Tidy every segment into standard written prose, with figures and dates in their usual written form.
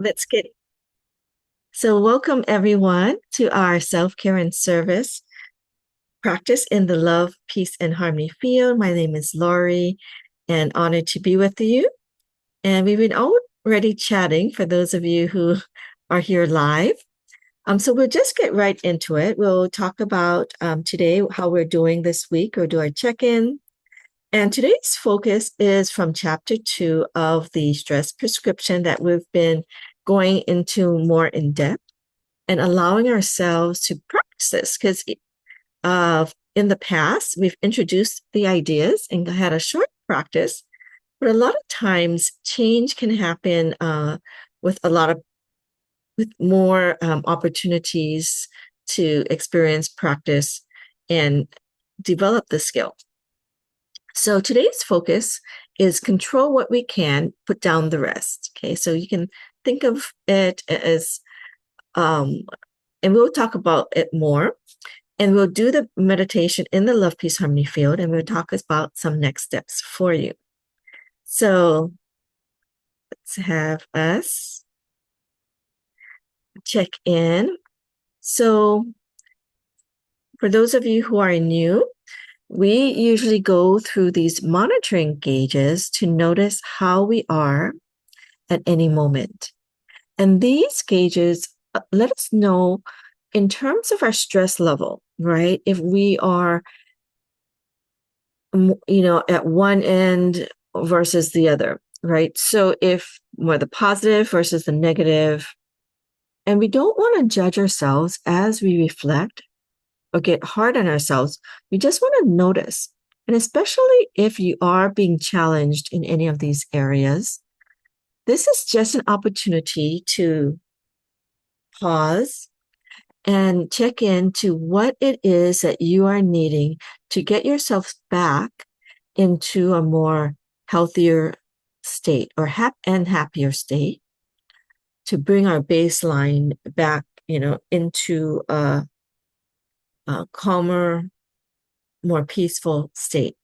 Let's get so welcome everyone to our self-care and service practice in the love, peace, and harmony field. My name is Lori and honored to be with you. And we've been already chatting for those of you who are here live. So we'll just get right into it. We'll talk about today how we're doing this week. We'll do our check-in. And today's focus is from chapter 2 of the stress prescription that we've been going into more in depth and allowing ourselves to practice this because in the past, we've introduced the ideas and had a short practice, but a lot of times change can happen with more opportunities to experience, practice, and develop the skill. So today's focus is control what we can, put down the rest. Okay, so you can think of it as, and we'll talk about it more. And we'll do the meditation in the love, peace, harmony field, and we'll talk about some next steps for you. So let's have us check in. So for those of you who are new, we usually go through these monitoring gauges to notice how we are at any moment. And these gauges let us know in terms of our stress level, right? If we are, at one end versus the other, right? So if more the positive versus the negative, and we don't want to judge ourselves as we reflect or get hard on ourselves. We just want to notice. And especially if you are being challenged in any of these areas, this is just an opportunity to pause and check into what it is that you are needing to get yourself back into a more healthier state or happier state, to bring our baseline back, into a calmer, more peaceful state.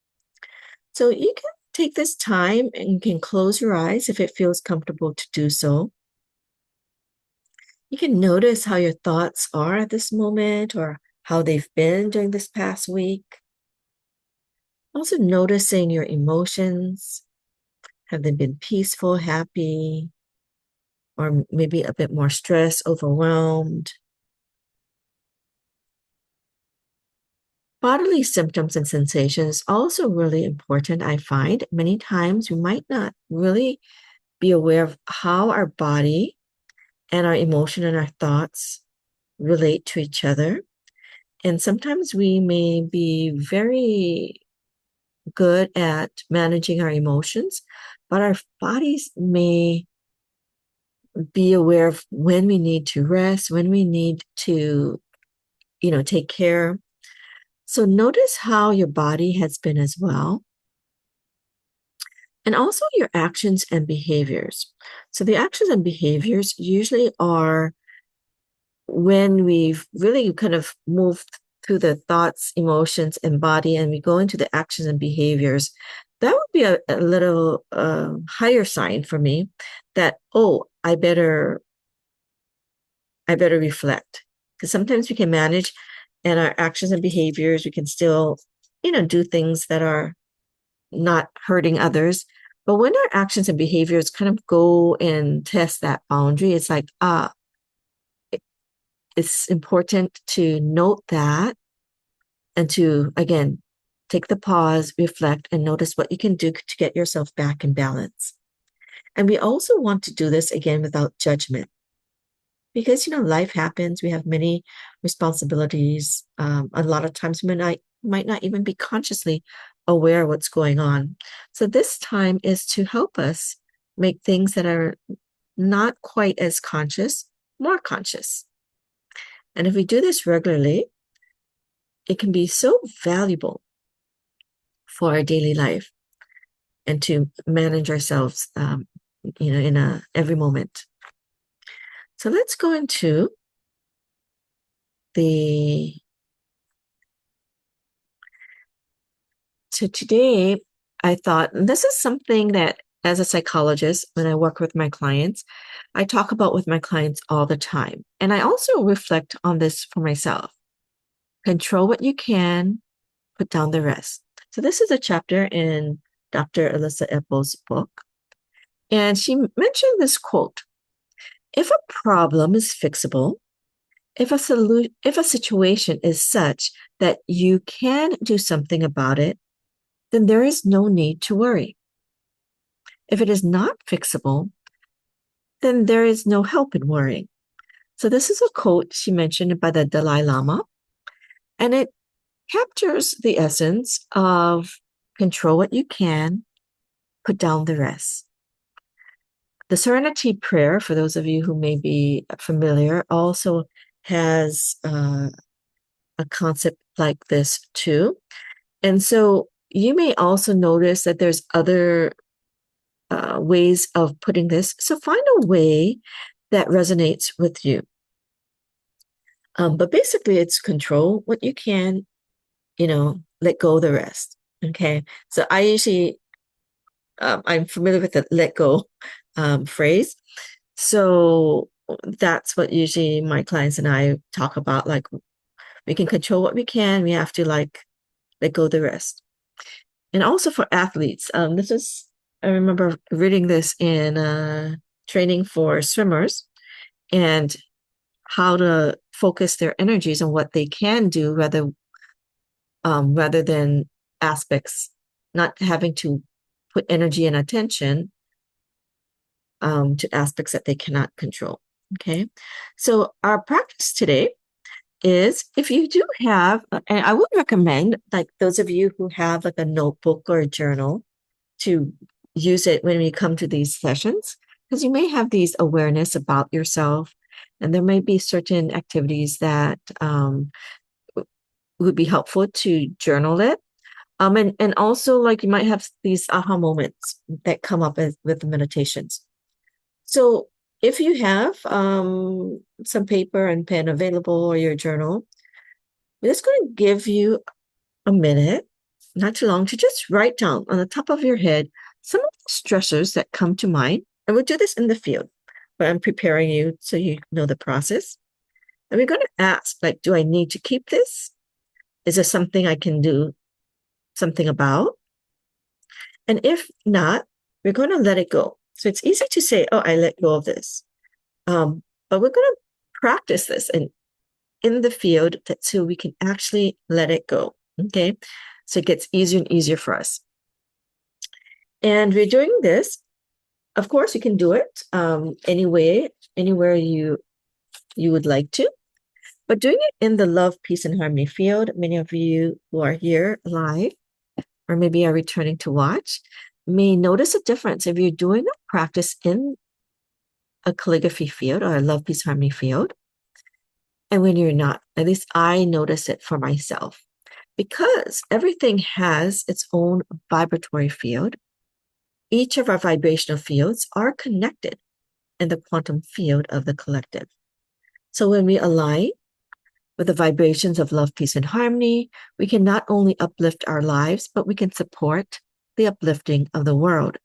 So you can take this time and you can close your eyes if it feels comfortable to do so. You can notice how your thoughts are at this moment or how they've been during this past week. Also noticing your emotions. Have they been peaceful, happy, or maybe a bit more stressed, overwhelmed? Bodily symptoms and sensations also really important, I find. Many times we might not really be aware of how our body and our emotion and our thoughts relate to each other. And sometimes we may be very good at managing our emotions, but our bodies may be aware of when we need to rest, when we need to, take care. So notice how your body has been as well. And also your actions and behaviors. So the actions and behaviors usually are when we've really kind of moved through the thoughts, emotions, and body, and we go into the actions and behaviors. That would be a little higher sign for me that, oh, I better reflect. Because sometimes we can manage, and our actions and behaviors, we can still, do things that are not hurting others. But when our actions and behaviors kind of go and test that boundary, it's like, it's important to note that and to, again, take the pause, reflect, and notice what you can do to get yourself back in balance. And we also want to do this again without judgment. Because, life happens. We have many responsibilities. A lot of times we might not even be consciously aware of what's going on. So this time is to help us make things that are not quite as conscious, more conscious. And if we do this regularly, it can be so valuable for our daily life and to manage ourselves, in every moment. So let's go into so today I thought this is something that as a psychologist, when I work with my clients, I talk about with my clients all the time. And I also reflect on this for myself. Control what you can, put down the rest. So this is a chapter in Dr. Alyssa Eppel's book. And she mentioned this quote: if a problem is fixable, if a situation is such that you can do something about it, then there is no need to worry. If it is not fixable, then there is no help in worrying. So this is a quote she mentioned by the Dalai Lama, and it captures the essence of control what you can, put down the rest. The Serenity Prayer, for those of you who may be familiar, also has a concept like this too. And so you may also notice that there's other ways of putting this. So find a way that resonates with you. But basically, it's control what you can, let go of the rest. Okay. So I usually, I'm familiar with the let go phrase. So that's what usually my clients and I talk about. Like, we can control what we can. We have to let go of the rest. And also for athletes, I remember reading this in training for swimmers, and how to focus their energies on what they can do rather than aspects, not having to put energy and attention to aspects that they cannot control. Okay. So our practice today is, if you do have, and I would recommend, like, those of you who have like a notebook or a journal, to use it when we come to these sessions, because you may have these awareness about yourself, and there may be certain activities that would be helpful to journal it. And also, like, you might have these aha moments that come up with the meditations. So if you have some paper and pen available, or your journal, I'm just going to give you a minute, not too long, to just write down on the top of your head some of the stressors that come to mind. And we'll do this in the field, but I'm preparing you so you know the process. And we're going to ask, like, do I need to keep this? Is there something I can do something about? And if not, we're going to let it go. So it's easy to say, oh, I let go of this. But we're going to practice this in the field so we can actually let it go. Okay. So it gets easier and easier for us. And we're doing this. Of course, you can do it anywhere you would like to. But doing it in the love, peace, and harmony field, many of you who are here live, or maybe are returning to watch, may notice a difference if you're doing a practice in a calligraphy field or a love, peace, harmony field, and when you're not. At least I notice it for myself, because everything has its own vibratory field. Each of our vibrational fields are connected in the quantum field of the collective. So when we align with the vibrations of love, peace, and harmony, we can not only uplift our lives, but we can support the uplifting of the world.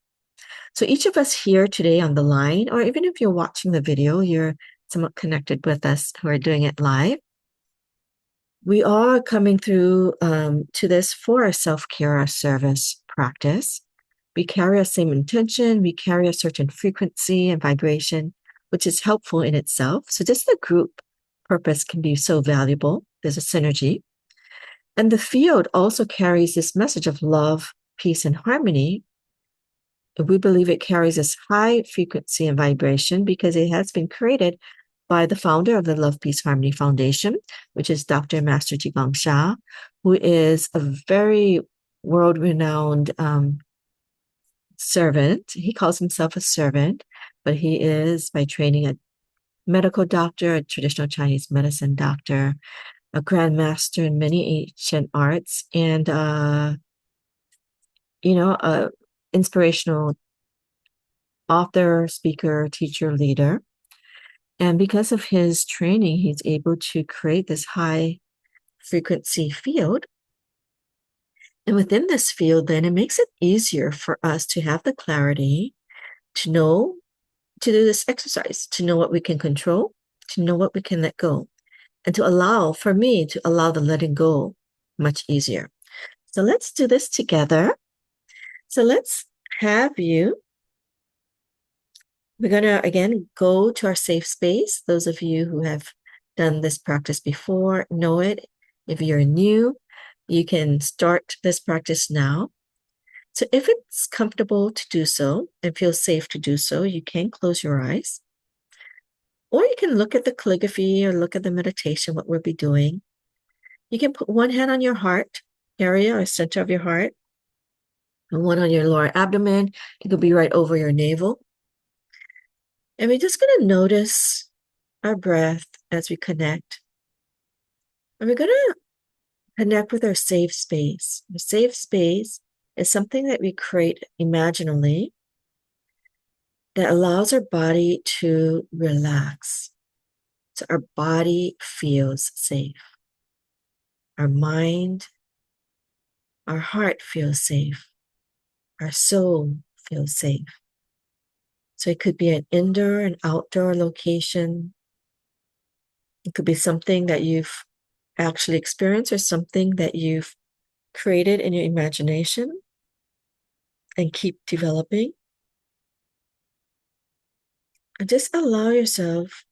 So each of us here today on the line, or even if you're watching the video, you're somewhat connected with us who are doing it live. We are coming through to this for our self-care, our service practice. We carry a same intention, we carry a certain frequency and vibration, which is helpful in itself. So just the group purpose can be so valuable. There's a synergy. And the field also carries this message of love, peace, and harmony. We believe it carries this high frequency and vibration because it has been created by the founder of the Love, Peace, Harmony Foundation, which is Dr. Master Jigong Sha, who is a very world-renowned servant. He calls himself a servant, but he is, by training, a medical doctor, a traditional Chinese medicine doctor, a grandmaster in many ancient arts, and a inspirational author, speaker, teacher, leader. And because of his training, he's able to create this high frequency field. And within this field, then it makes it easier for us to have the clarity to know, to do this exercise, to know what we can control, to know what we can let go, and to allow, for me, to allow the letting go much easier. So let's do this together. So let's have you. We're going to, again, go to our safe space. Those of you who have done this practice before know it. If you're new, you can start this practice now. So if it's comfortable to do so and feel safe to do so, you can close your eyes. Or you can look at the calligraphy or look at the meditation, what we'll be doing. You can put one hand on your heart area or center of your heart, and one on your lower abdomen. It could be right over your navel. And we're just going to notice our breath as we connect. And we're going to connect with our safe space. Our safe space is something that we create imaginally that allows our body to relax. So our body feels safe. Our mind, our heart feels safe. Our soul feels safe. So it could be an indoor and outdoor location. It could be something that you've actually experienced or something that you've created in your imagination and keep developing. And just allow yourself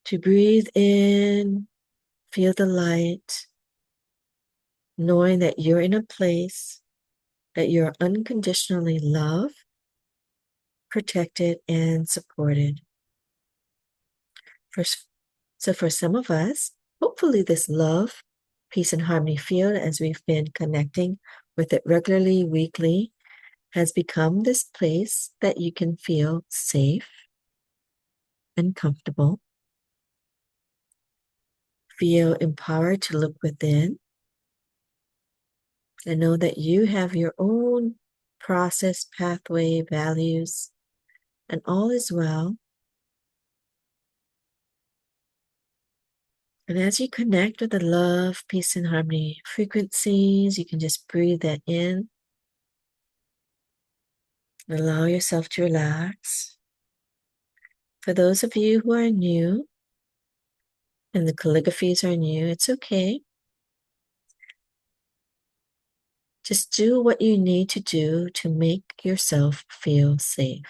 to breathe in, feel the light, knowing that you're in a place that you're unconditionally loved, protected, and supported. So for some of us, hopefully this love, peace, and harmony field, as we've been connecting with it regularly, weekly, has become this place that you can feel safe and comfortable. Feel empowered to look within and know that you have your own process, pathway, values, and all is well. And as you connect with the love, peace, and harmony frequencies, you can just breathe that in. And allow yourself to relax. For those of you who are new, and the calligraphies are new, it's okay. Just do what you need to do to make yourself feel safe.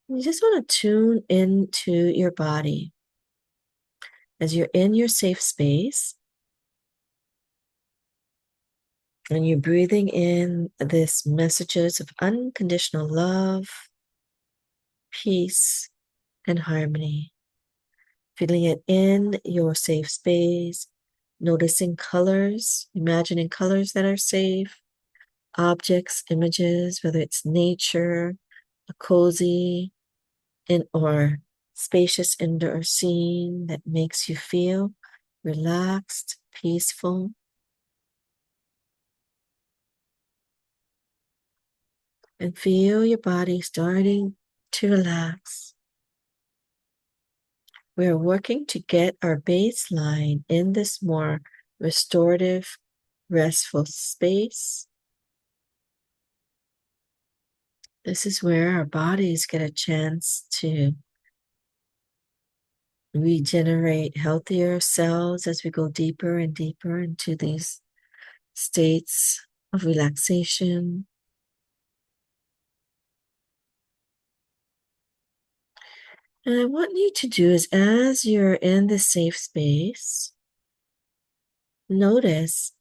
You just want to tune into your body. As you're in your safe space, and you're breathing in this messages of unconditional love, peace, and harmony. Feeling it in your safe space, noticing colors, imagining colors that are safe, objects, images, whether it's nature, a cozy, or spacious indoor scene that makes you feel relaxed, peaceful. And feel your body starting to relax. We are working to get our baseline in this more restorative, restful space. This is where our bodies get a chance to regenerate healthier cells as we go deeper and deeper into these states of relaxation. And what you need to do is, as you're in the safe space, notice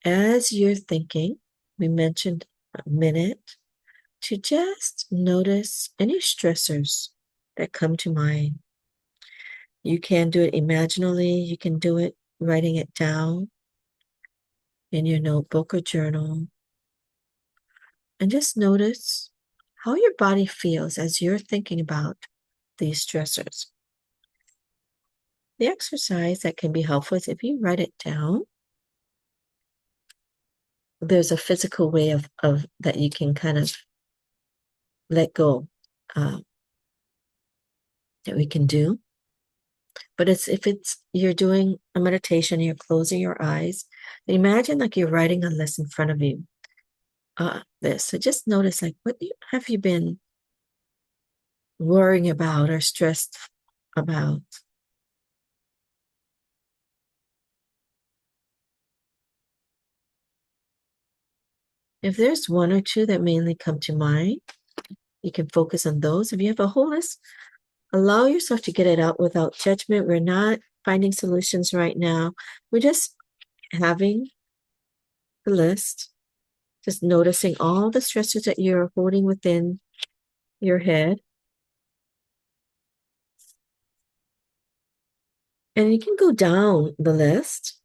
as you're thinking, we mentioned a minute, to just notice any stressors that come to mind. You can do it imaginally, you can do it writing it down in your notebook or journal. And just notice how your body feels as you're thinking about these stressors. The exercise that can be helpful is if you write it down, there's a physical way of that you can kind of let go that we can do. But if you're doing a meditation, you're closing your eyes, imagine like you're writing a list in front of you. This. So just notice like have you been worrying about or stressed about? If there's one or two that mainly come to mind, you can focus on those. If you have a whole list, allow yourself to get it out without judgment. We're not finding solutions right now. We're just having the list, just noticing all the stressors that you're holding within your head. And you can go down the list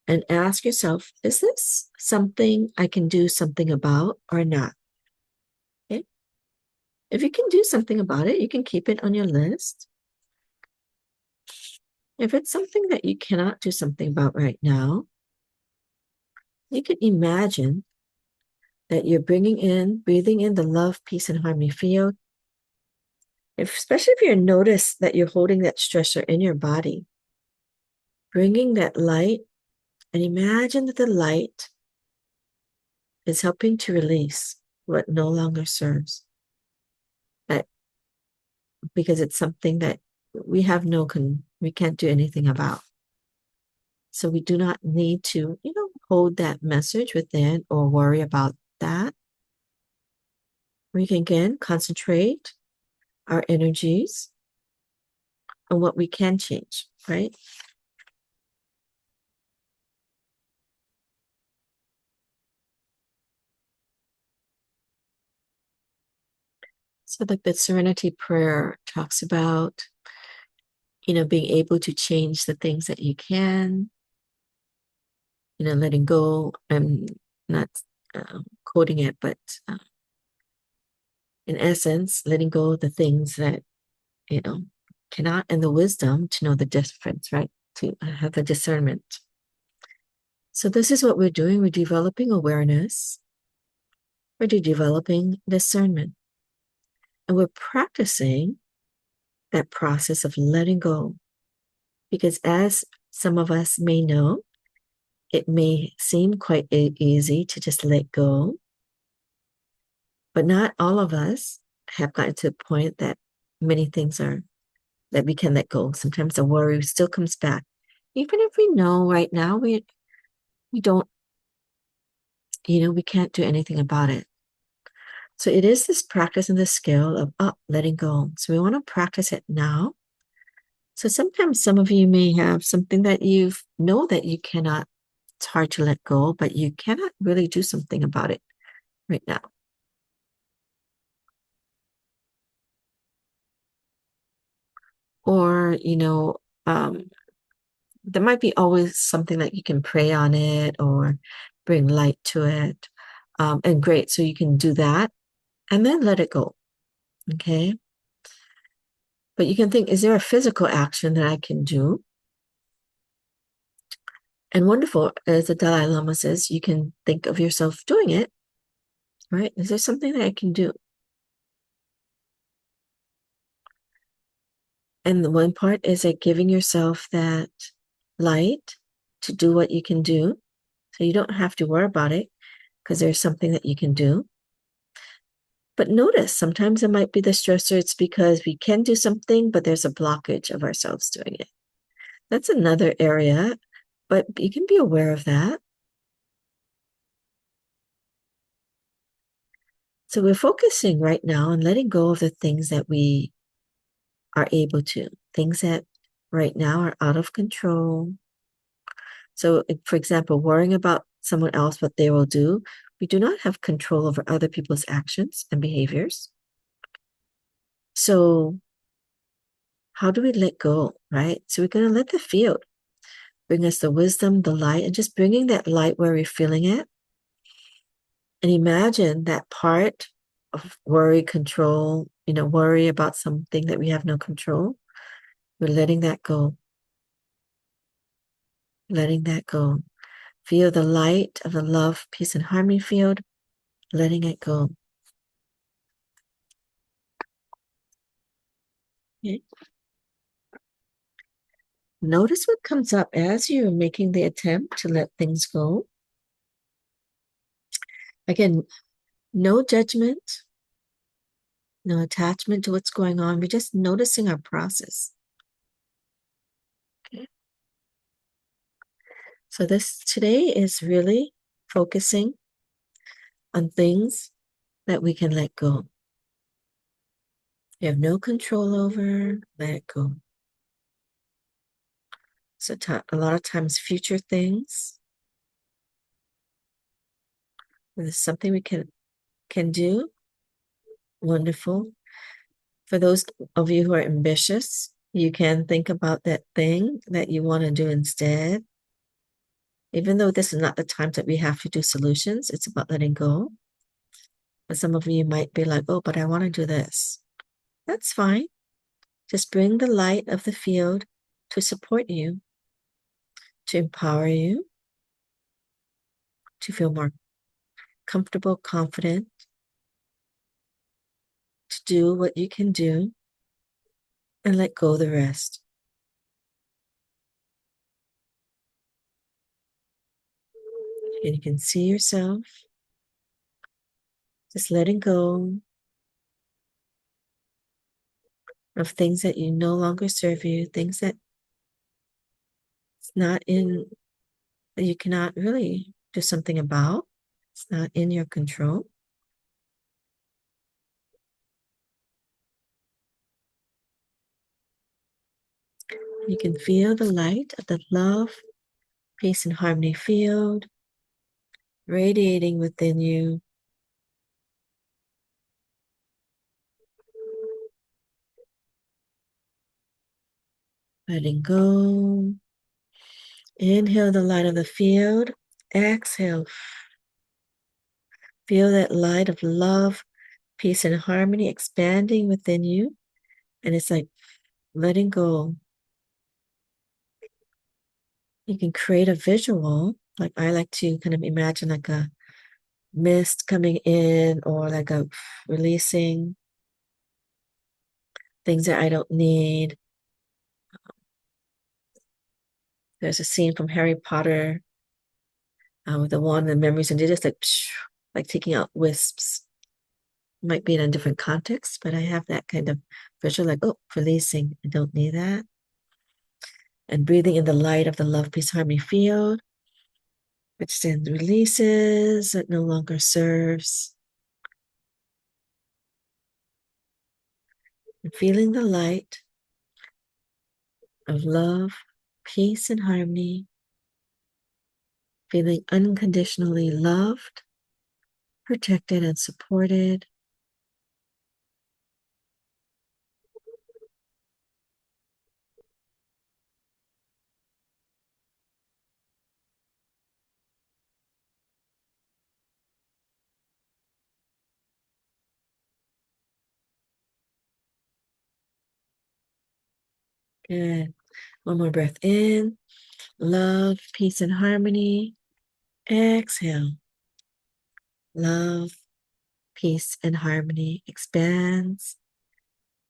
and ask yourself, is this something I can do something about or not? Okay. If you can do something about it, you can keep it on your list. If it's something that you cannot do something about right now, you can imagine that you're breathing in the love, peace, and harmony field. Especially if you notice that you're holding that stressor in your body, bringing that light, and imagine that the light is helping to release what no longer serves. That because it's something that we have we can't do anything about. So we do not need to, hold that message within or worry about that. We can again concentrate our energies on what we can change, right? So the Serenity Prayer talks about, being able to change the things that you can, letting go. I'm not quoting it, but in essence, letting go of the things that, cannot, and the wisdom to know the difference, right? To have the discernment. So this is what we're doing. We're developing awareness. We're developing discernment. And we're practicing that process of letting go. Because as some of us may know, it may seem quite easy to just let go. But not all of us have gotten to the point that many things are that we can let go. Sometimes the worry still comes back. Even if we know right now we don't, we can't do anything about it. So it is this practice and this skill of letting go. So we want to practice it now. So sometimes some of you may have something that you know that you cannot, it's hard to let go, but you cannot really do something about it right now. Or, there might be always something that you can pray on it or bring light to it. And great. So you can do that and then let it go. Okay. But you can think, is there a physical action that I can do? And wonderful, as the Dalai Lama says, you can think of yourself doing it, right? Is there something that I can do? And the one part is like giving yourself that light to do what you can do. So you don't have to worry about it because there's something that you can do. But notice sometimes it might be the stressor. It's because we can do something, but there's a blockage of ourselves doing it. That's another area, but you can be aware of that. So we're focusing right now on letting go of the things that we are able to, things that right now are out of control. So, for example, worrying about someone else, what they will do, we do not have control over other people's actions and behaviors. So, how do we let go, right? So, we're going to let the field bring us the wisdom, the light, and just bringing that light where we're feeling it. And imagine that part of worry, control, worry about something that we have no control. We're letting that go. Letting that go. Feel the light of the love, peace, and harmony field, letting it go. Okay. Notice what comes up as you're making the attempt to let things go. Again, no judgment, no attachment to what's going on. We're just noticing our process. Okay. So this today is really focusing on things that we can let go. You have no control over, let it go. So a lot of times future things, when there's something we can do, wonderful. For those of you who are ambitious, you can think about that thing that you want to do instead. Even though this is not the time that we have to do solutions, it's about letting go. But some of you might be like, oh, but I want to do this. That's fine. Just bring the light of the field to support you, to empower you, to feel more comfortable, confident, to do what you can do and let go the rest. And you can see yourself just letting go of things that you no longer serve you, things that it's not in, that you cannot really do something about. It's not in your control. You can feel the light of the love, peace, and harmony field radiating within you. Letting go. Inhale the light of the field. Exhale. Feel that light of love, peace, and harmony expanding within you. And it's like letting go. You can create a visual. Like I like to kind of imagine like a mist coming in or like a releasing things that I don't need. There's a scene from Harry Potter with the wand and memories, and they just like taking out wisps. Might be in a different context, but I have that kind of visual, like, oh, releasing. I don't need that. And breathing in the light of the love, peace, harmony field, which then releases, it no longer serves. And feeling the light of love, peace, and harmony, feeling unconditionally loved, protected, and supported. Good. One more breath in. Love, peace, and harmony. Exhale. Love, peace, and harmony expands.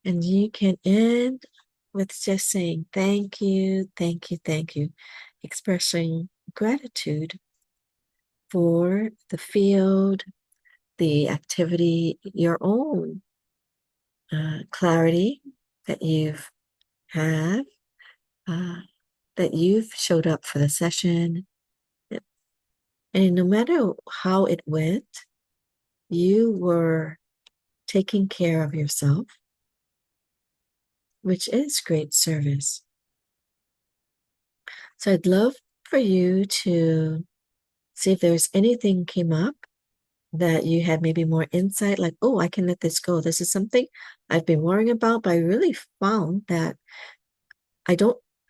And you can end with just saying thank you, thank you, thank you. Expressing gratitude for the field, the activity, your own clarity that you've had, that you've showed up for the session. And no matter how it went, you were taking care of yourself, which is great service. So I'd love for you to see if there's anything came up that you had maybe more insight, like, oh, I can let this go. This is something I've been worrying about, but I really found that I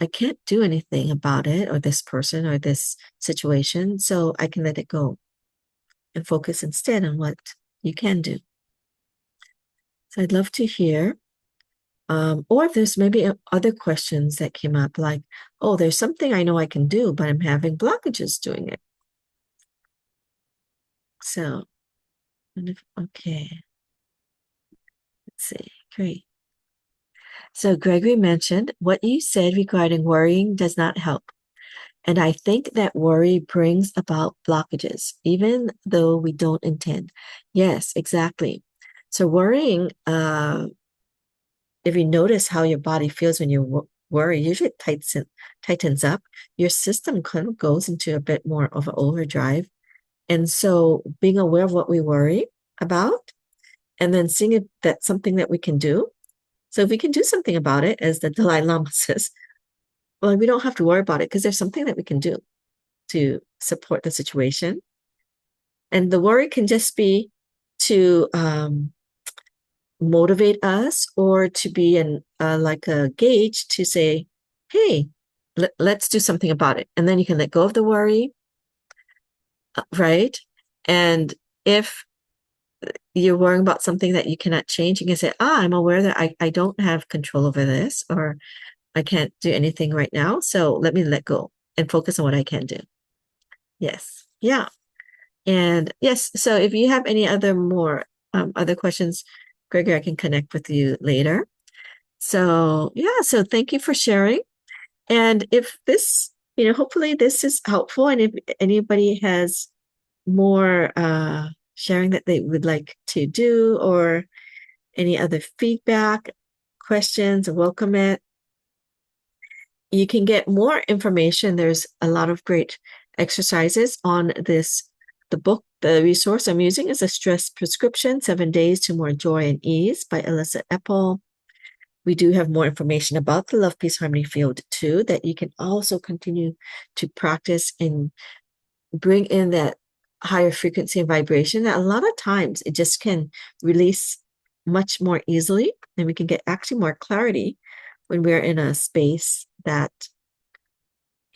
can't do anything about it or this person or this situation. So I can let it go and focus instead on what you can do. So I'd love to hear. Or if there's maybe other questions that came up, like, oh, there's something I know I can do, but I'm having blockages doing it. So, okay, let's see, great. So Gregory mentioned what you said regarding worrying does not help. And I think that worry brings about blockages, even though we don't intend. Yes, exactly. So worrying, if you notice how your body feels when you worry, usually it tightens up. Your system kind of goes into a bit more of an overdrive. And so being aware of what we worry about and then seeing if that's something that we can do. So if we can do something about it, as the Dalai Lama says, well, we don't have to worry about it because there's something that we can do to support the situation. And the worry can just be to motivate us or to be like a gauge to say, hey, let's do something about it. And then you can let go of the worry, right? And if you're worrying about something that you cannot change, you can say, I'm aware that I don't have control over this, or I can't do anything right now. So let me let go and focus on what I can do. Yes. Yeah. And yes, so if you have any other questions, Gregory, I can connect with you later. So yeah, so thank you for sharing. And if this, hopefully this is helpful. And if anybody has more sharing that they would like to do or any other feedback, questions, welcome it. You can get more information. There's a lot of great exercises on this. The book, the resource I'm using is A Stress Prescription, 7 Days to More Joy and Ease by Alyssa Epple. We do have more information about the Love, Peace, Harmony field too, that you can also continue to practice and bring in that higher frequency and vibration that a lot of times it just can release much more easily, and we can get actually more clarity when we're in a space that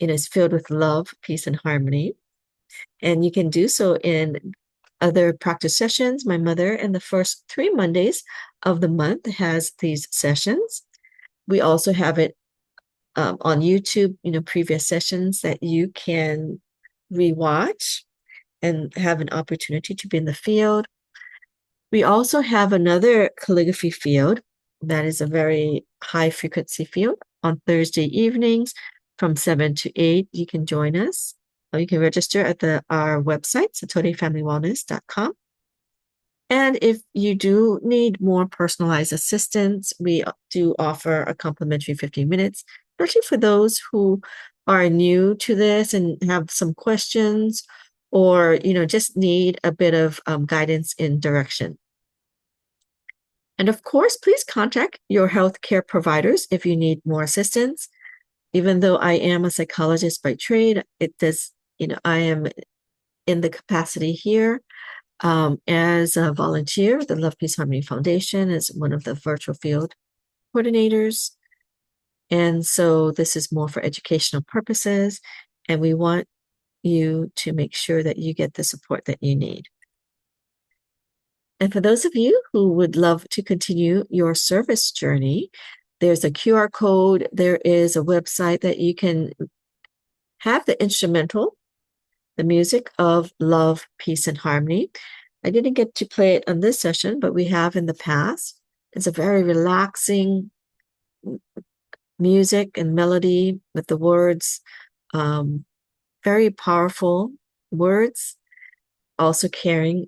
is filled with love, peace, and harmony. And you can do so in other practice sessions. My mother, in the first 3 Mondays of the month, has these sessions. We also have it on YouTube, previous sessions that you can rewatch and have an opportunity to be in the field. We also have another calligraphy field that is a very high frequency field on Thursday evenings from 7 to 8. You can join us. Or you can register at our website, satorifamilywellness.com. And if you do need more personalized assistance, we do offer a complimentary 15 minutes, especially for those who are new to this and have some questions or, just need a bit of guidance in direction. And of course, please contact your healthcare providers if you need more assistance. Even though I am a psychologist by trade, I am in the capacity here as a volunteer, the Love, Peace, Harmony Foundation as one of the virtual field coordinators. And so this is more for educational purposes, and we want you to make sure that you get the support that you need. And for those of you who would love to continue your service journey, there's a QR code. There is a website that you can have the instrumental, the music of love, peace, and harmony. I didn't get to play it on this session, but we have in the past. It's a very relaxing music and melody with the words, very powerful words, also carrying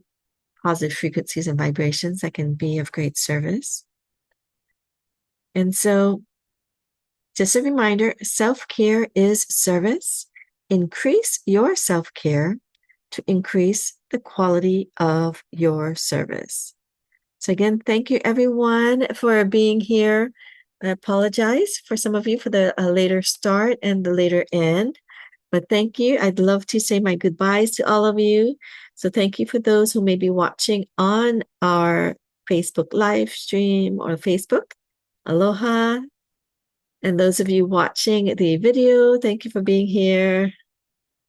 positive frequencies and vibrations that can be of great service. And so, just a reminder, self-care is service. Increase your self-care to increase the quality of your service. So again, thank you everyone for being here. I apologize for some of you for the later start and the later end, but thank you. I'd love to say my goodbyes to all of you. So thank you for those who may be watching on our Facebook live stream or Facebook. Aloha. And those of you watching the video, thank you for being here.